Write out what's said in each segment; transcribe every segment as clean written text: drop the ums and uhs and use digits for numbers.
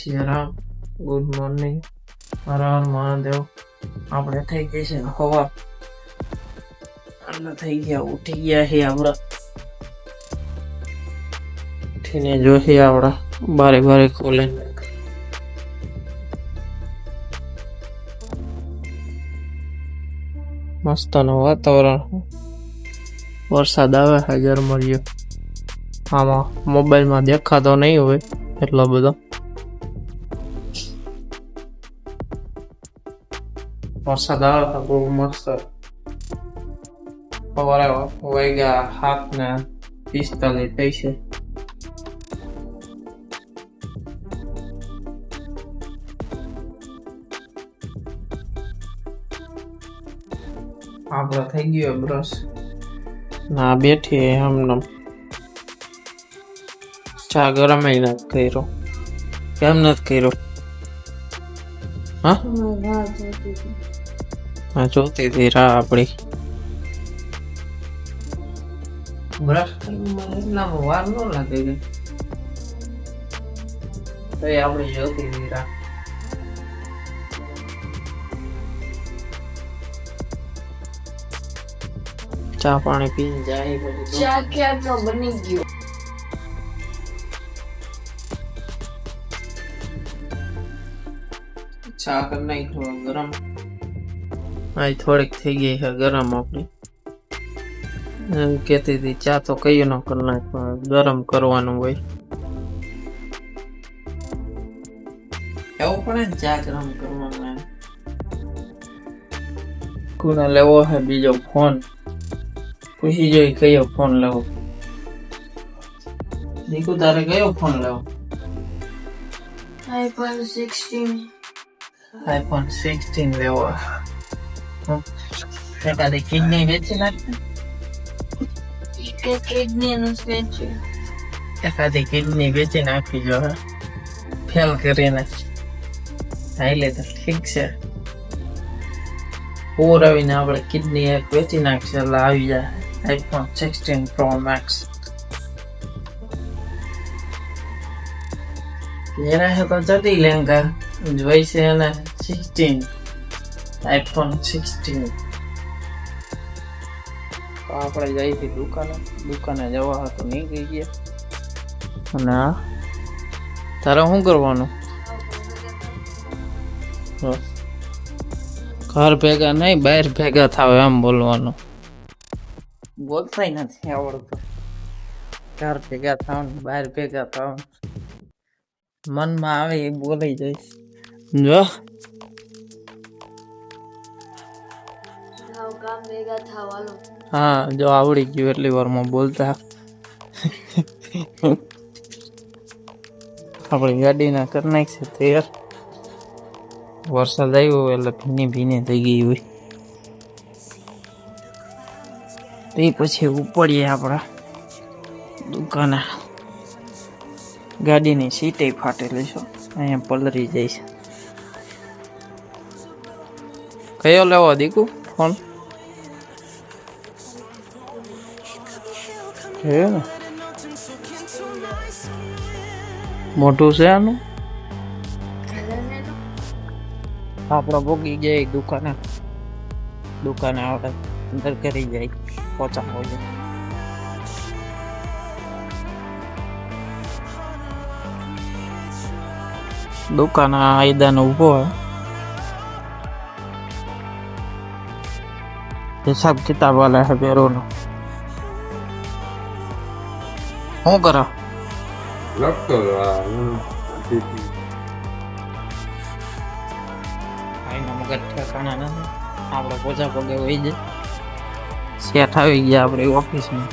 Siyaram good morning Har Har Mahadev. આપણે થઈ ગઈ છે હવા, એટલે થઈ ગયા ઉઠી ગયા છે આપણા. ઉઠીને જોઈએ આપણા બારે બારે ખોલે. મસ્ત નું વાતાવરણ, વરસાદ આવે છે ઝરમરિયો. આમાં મોબાઈલમાં દેખાતો નહીં હોય એટલો બધો. વરસાદ આવે તો બહુ મસ્ત. સવારે વાગ્યા 7:45 થઈ છે. આપણે થઈ ગયો બ્રશ ના બેઠી એમને. ચા ગરમ નથી કર્યો. કેમ નથી કર્યો? હા જોતી હતી રાહ આપડી. બ્રશ એટલામાં વાર ન લાગે કે તો આપડી જોતી હતી રાહ. ચા પાણી પીને જાય પછી ચા ક્યારનો બની ગયો. ચા કરી નાખી ગરમ. આ થોડીક થઈ ગઈ છે ગરમ આપણી. કેતી હતી ચા તો કઈ ન કરી નાખ, ગરમ કરવાનું હોય. એવું પડે ને ચા ગરમ કરવાનું. કોને લેવો છે બીજો ફોન? પૂછી જોઈ કયો ફોન લેવો. દીકુ તારે કયો ફોન લેવો? iPhone 16. iPhone 16 લેવો. એકાદી કિડની વેચી નાખે. કે કિડની નું સ્પેશિયલ. એકાદી કિડની વેચી નાખી જો ફેલ કરીને. હાલે તો ઠીક છે. પૂર આવીને આપણે કિડની એક વેચી નાખશે એટલે આવી જાય iPhone 16 Pro Max. જેના છે તો જતી લેંગા જોઈ છે એને 16 iPhone 16. તો આપણે જઈશું દુકાને જવા હતું નીકળી ગયા. અને તારે શું કરવાનું? ઘર ભેગા નહીં બહાર ભેગા થાવ એમ બોલવાનું. બોલતાય નથી આવડતું. ઘર ભેગા થાવ ને બહાર ભેગા થાવ, મનમાં આવે એ બોલાઈ જઈશ. જો કામ ભેગા થવાનો. હા જો આવડી ગયું એટલી વારમાં બોલતા. આપણી ગાડીના કરી નાખશે તૈયાર. વરસાદ આવ્યો એટલે ભીની થઈ ગઈ હોય. તે પછી ઉપડીએ આપણા દુકાને. ગાડીની સીટે ફાટેલી છે, અહીંયા પલરી જાય છે. કયો લેવો દીકુ ફોન? છે ને મોટું છે આનું. આપણે ભોગી જાય દુકાને આપણે અંદર કરી જાય પોચા હોય. દુકાન આયદાનો ઉભો હોય. હિસાબ કિતાબ વાળા હે બેરોનો. શું કરો? લખતો મગજ ઠેકાણા નથી. આપણે પોચા પગે હોય જાય. શેઠ આવી ગયા આપણી ઓફિસમાં.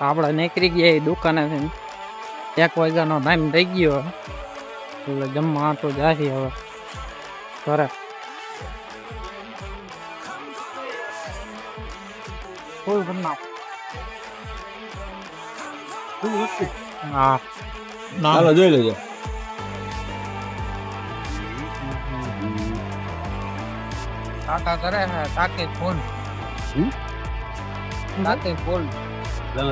આપણે નીકળી ગયા દુકાને. 1 વાગ્યાનો ટાઈમ થઈ ગયો એટલે જમવા આટો જાય હવે ઘરે. ફૂલ બનાવ. હા ચાલો જોઈ લેજો. કાકા કરે છે તાકે ફોન. તાકે ફોન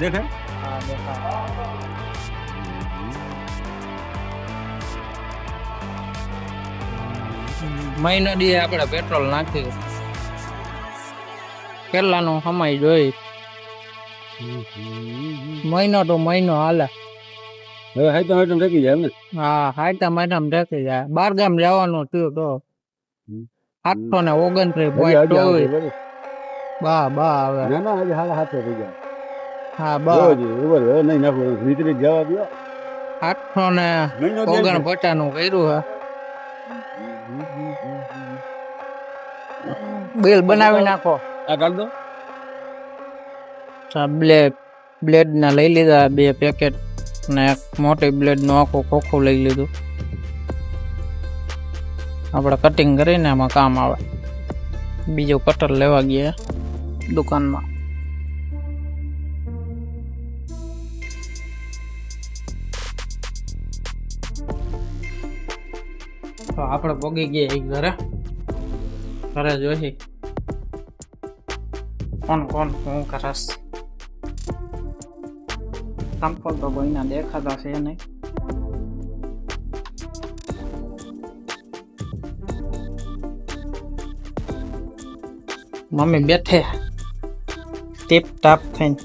દેખાય. હા દેખા. મહિનો દી આપણે પેટ્રોલ નાખી કેટલાનો સમય જોઈ મહિનો તો મહિનો હાલે હવે હાઈટમ હાઈટમ ઢકી જાય એમ ને હા હાઈટમ હાઈટમ ઢકી જાય 12 ગામ જવાનું થયું તો 829.24 બા હવે ના ના હજી હાલા હાથે થઈ જાય હા બા બરોબર હવે નહીં નાખો ભીતરી જવા દો 849 નું કર્યું હે બિલ બનાવી નાખો આ કાઢ દો બ્લેડ ના લઈ લીધા 2 પેકેટ ને એક મોટી બ્લેડ નું આખું ખોખું લઈ લીધું આપણે કટિંગ કરીને એમાં કામ આવે બીજું કટર લેવા ગયા દુકાનમાં તો આપણે પગી ગયા ઘરે જોઈ કોણ હું કરસ સંપલ તો કોઈના દેખાતા છે નહીં મમ્મી બેઠે ટીપ ટાપ થઈને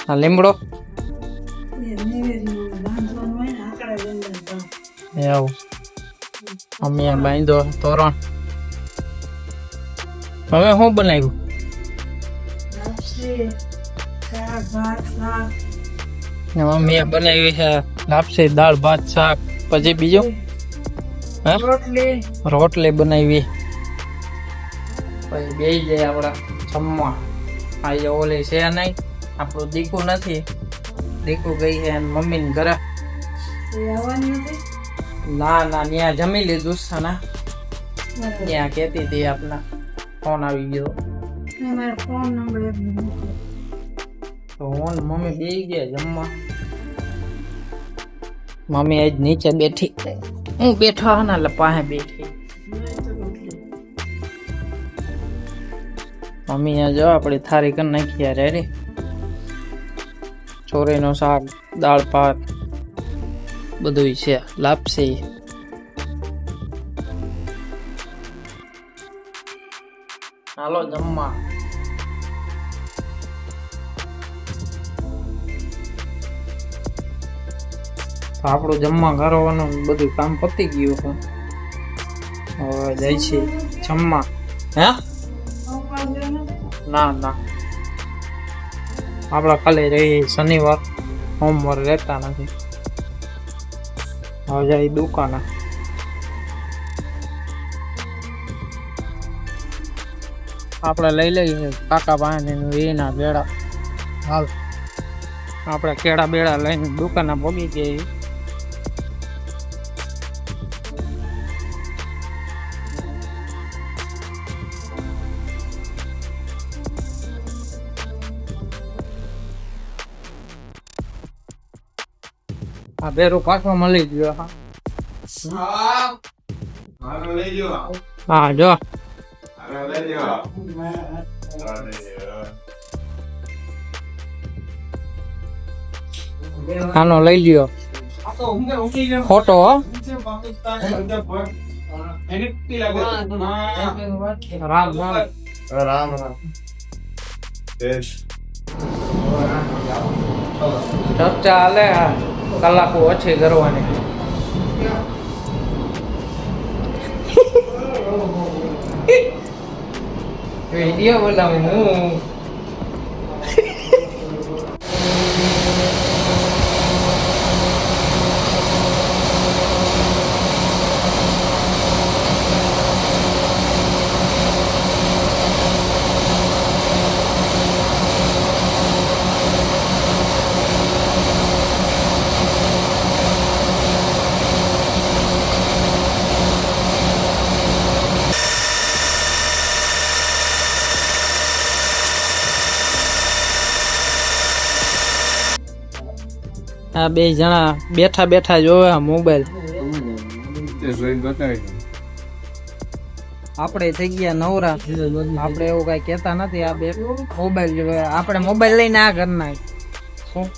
આ લીમડો એવું મમ્મીએ બાંધ્યો તોરણ હવે શું બનાવ્યું મમ્મીએ બનાવી છે લાપસી દાળ ભાત શાક પછી બીજું રોટલી બનાવી પછી બે જાય આપડા જમવા આ ઓલી છે નહીં આપણું દીકુ નથી દીકુ ગઈ છે મમ્મી ને ઘરે ના ત્યાં જમી લીધું છે ને ત્યાં કેતી હતી આપના ફોન આવી ગયો તો હું મમ્મી બે ગયા જમવા મમ્મી આજ નીચે બેઠી હું બેઠો ને એટલે પાસે બેઠી મમ્મી જો આપણી થાળી કરી નાખી રેડી ચોરીનું શાક દાળ ભાત બધું છે લાપસી હાલો જમવા આપણું જમવા કરવાનું બધું કામ પતી ગયું છે હવે જાય છે જમવા હે ના આપડા ખાલી રહી શનિવાર સોમવાર રહેતા નથી હવે જાય દુકાને આપણે લઈ લઈએ કાકા પાસે એના બેડા હાલ આપણે કેળા બેડા લઈને દુકાને પગી ગઈ આ બેરું પાછો મળી ગયો હા જો આનો લઈ લ્યો ફોટો રામ ચર્ચા હાલે કલાકો ઓછી કરવાની વિડીયો બનાવું હું આ બે જણા બેઠા બેઠા જોવે મોબાઈલ આપણે થઈ ગયા નવરા આપણે એવું કઈ કેતા નથી આ બે મોબાઈલ જોવે આપણે મોબાઈલ લઈને આ ઘરના શું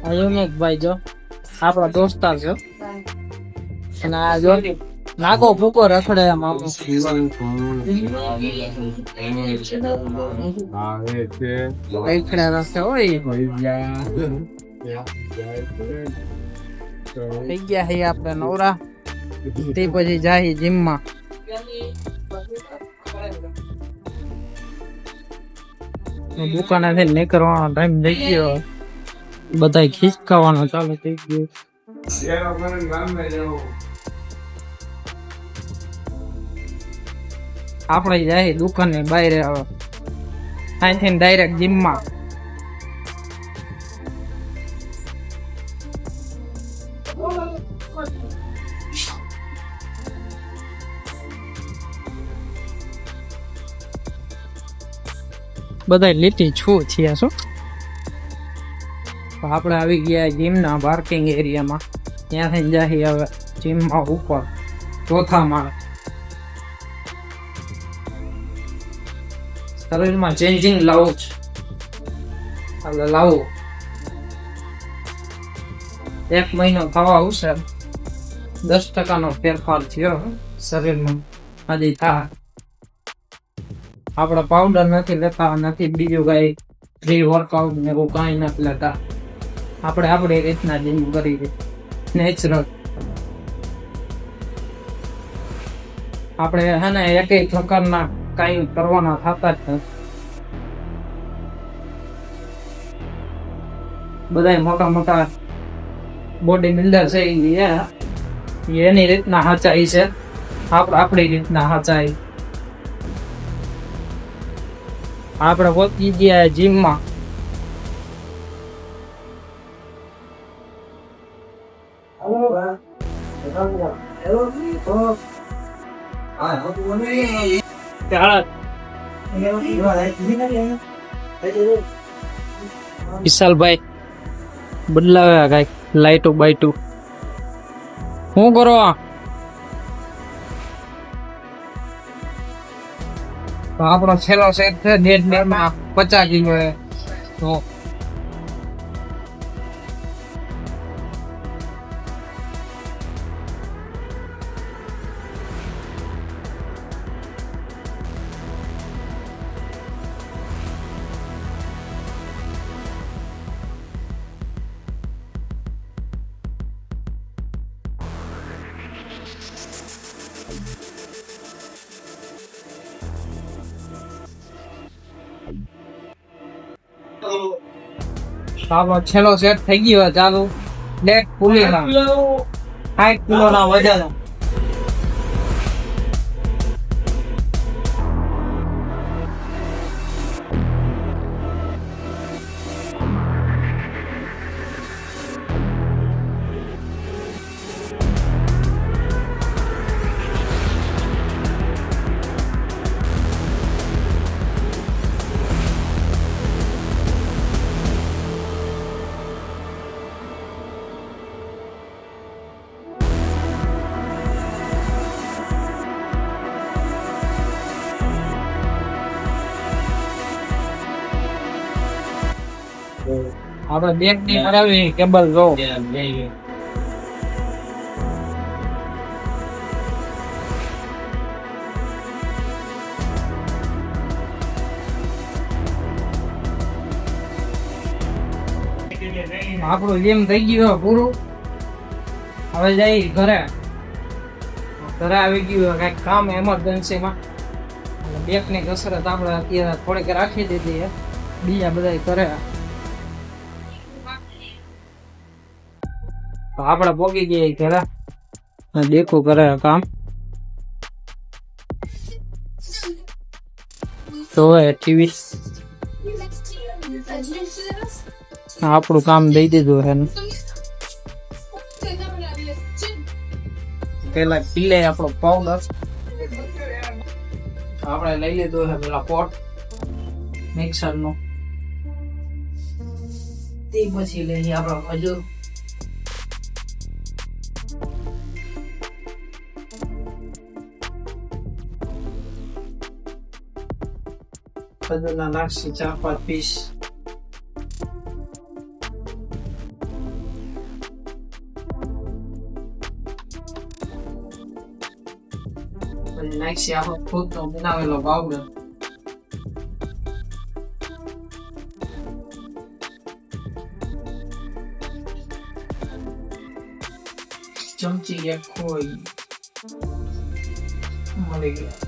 આ યુનિક ભાઈ જો આપણા દોસ્તાર છે અને આ જો નાકો ફૂકો રખડે મામો રખડે રખડે હોય થઈ ગયા હે આપણે નવરા તે પછી જાય જીમમાં દુકાને થી નીકળવાનો ટાઈમ થઈ ગયો બધા ખીચકાવાનો ચાલુ થઈ ગયો આપણે જાય દુકાને બહાર આવે અહીંથી ડાયરેક્ટ જીમમાં બધા લીટી છું છીએ શું આપણે આવી ગયા જીમના પાર્કિંગ એરિયામાં ત્યાંથી જાય હવે જીમમાં ઉપર ચોથા માળ શરીરમાં ચેન્જિંગ લાવું છે એટલે લાવું 1 મહિનો થવા આવશે 10% ફેરફાર થયો શરીરમાં હજી થાય આપણે પાવડર નથી લેતા નથી બીજું કઈ ફ્રી વર્કઆઉટ ને એવું કઈ નથી લેતા આપણે આપણી રીતના જીમ કરી નેચરલ આપણે હે ને એકેય પ્રકારના કઈ કરવાના થતા જ નથી બધા મોટા મોટા બોડી બિલ્ડર છે એની રીતના હાચાઈ છે આપણી રીતના હાચાઈ આપણે પહોંચી ગયા જીમમાં વિશાલભાઈ બદલાવ્યા કઈક લાઈટો બાઈટો શું કરો આપણો છેલ્લો સેટ છે 1.5 માં 50 કિલો તો આપણો છેલ્લો સેટ થઈ ગયો ચાલુ લેગ પુલીના 60 કિલોના વજન આપણે બેગ ની હરાવી કેબલ જો આપણું જેમ થઈ ગયું પૂરું હવે જઈ ઘરે આવી ગયું કઈક કામ એમરજન્સી માં બેગ ની કસરત આપણે અત્યારે થોડીક રાખી દીધી બીજા બધા કરે આપણે પોગી ગયા ઘરે દેખું કરે કામ તો ટીવી આપણું કામ દઈ દીધું છે પેલા પીલે આપણો પાવડર આપણે લઈ લીધું છે પેલા પોટ મિક્સર નો તે પછી લઈએ આપણો ખજૂર ખજૂરના નાખશી 4-5 પીસ પછી નાખશે આખો ખુદનો બનાવેલો પાવડર. ચમચી એક ખોઈ મળી ગયા.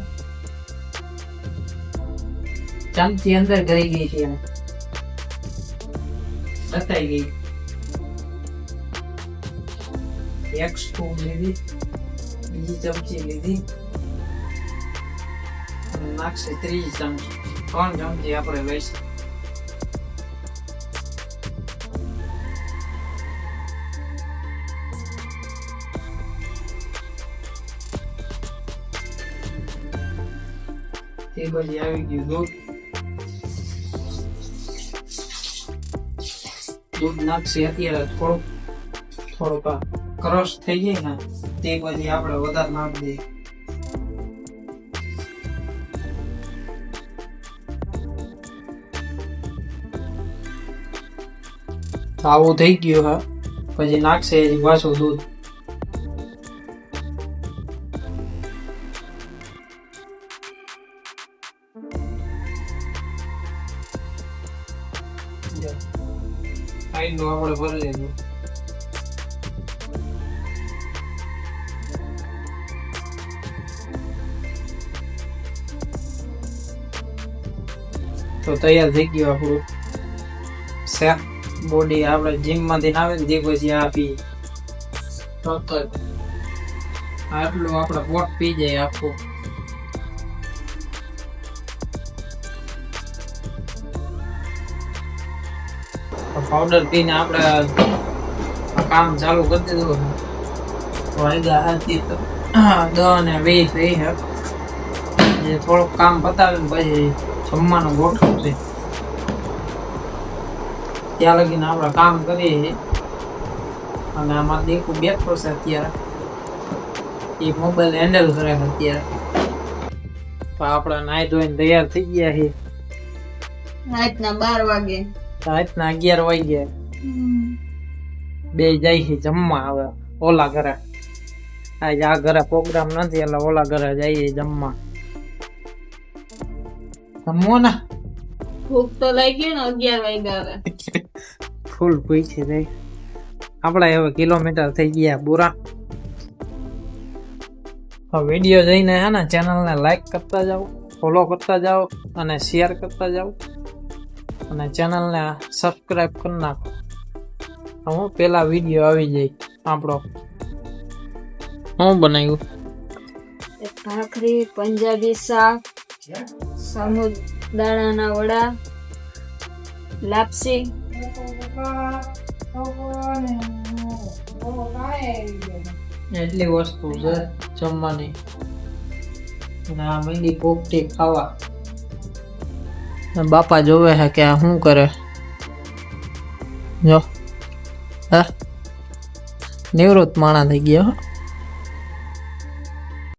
ચમચી અંદર ગઈ ગઈ છે, બતાઈ ગઈ. એક સ્પૂન લીધી, બીજી ચમચી લીધી, નાખશે ત્રીજી ચમચી. 3 ચમચી આપણે લઈશું. તે પછી આવી ગયું દૂધ. દૂધ નાખશે અત્યારે થોડુંક ક્રશ થઈ જાય ને તે પછી આપણે વધારે નાખી દઈએ. આવું થઈ ગયું. હા, પછી નાખશે પાછું દૂધ. આપણે ભરી લેવું. તો તૈયાર થઈ ગયું આપણું શેક બોડી. આપણે જીમ માંથી આવે ને તે પછી આપી આટલું આપણે પોટ પી જાય આખું. પાવડર પીને આપણે કામ ચાલુ કરી દીધું. વાગ્યા હતી તો 10 ને 20 થઈ છે. જે થોડુંક કામ પતાવીને પછી જમવાનું ગોઠવશે. ત્યાં લગીને આપણે કામ કરીએ છીએ. અને આમાં દેખું બેઠો છે અત્યારે, એ મોબાઈલ હેન્ડલ કરે છે અત્યારે. તો આપણે નાઈ ધોઈને તૈયાર થઈ ગયા છીએ. રાતના 12 વાગે, રાતના 11 વાગ્યા. બે જાય છે જમવા. હવે ઓલા ઘરે, આજે આ ઘરે પ્રોગ્રામ નથી એટલે ઓલા ઘરે જઈએ જમવા. જમવો ને, ભૂખ તો લાગી ને 11 વાગ્યા. ફૂલ પૂછી રહી. આપણે હવે કિલોમીટર થઈ ગયા પૂરા. વિડીયો જોઈને હે ને ચેનલને લાઈક કરતા જાઓ, ફોલો કરતા જાઓ અને શેર કરતા જાઓ અને ચેનલને સબસ્ક્રાઈબ કરી નાખો. હું પેલા વિડીયો આવી જાય આપણો. હું બનાવ્યું ભાખરી, પંજાબી શાક, સાબુદાણાના વડા, લાપસી. એટલી વસ્તુ છે જમવાની. અને આ મંડી પોપટી ખાવા. બાપા જોવે છે કે આ શું કરે. જો નિવૃત્ત માણા થઈ ગયા.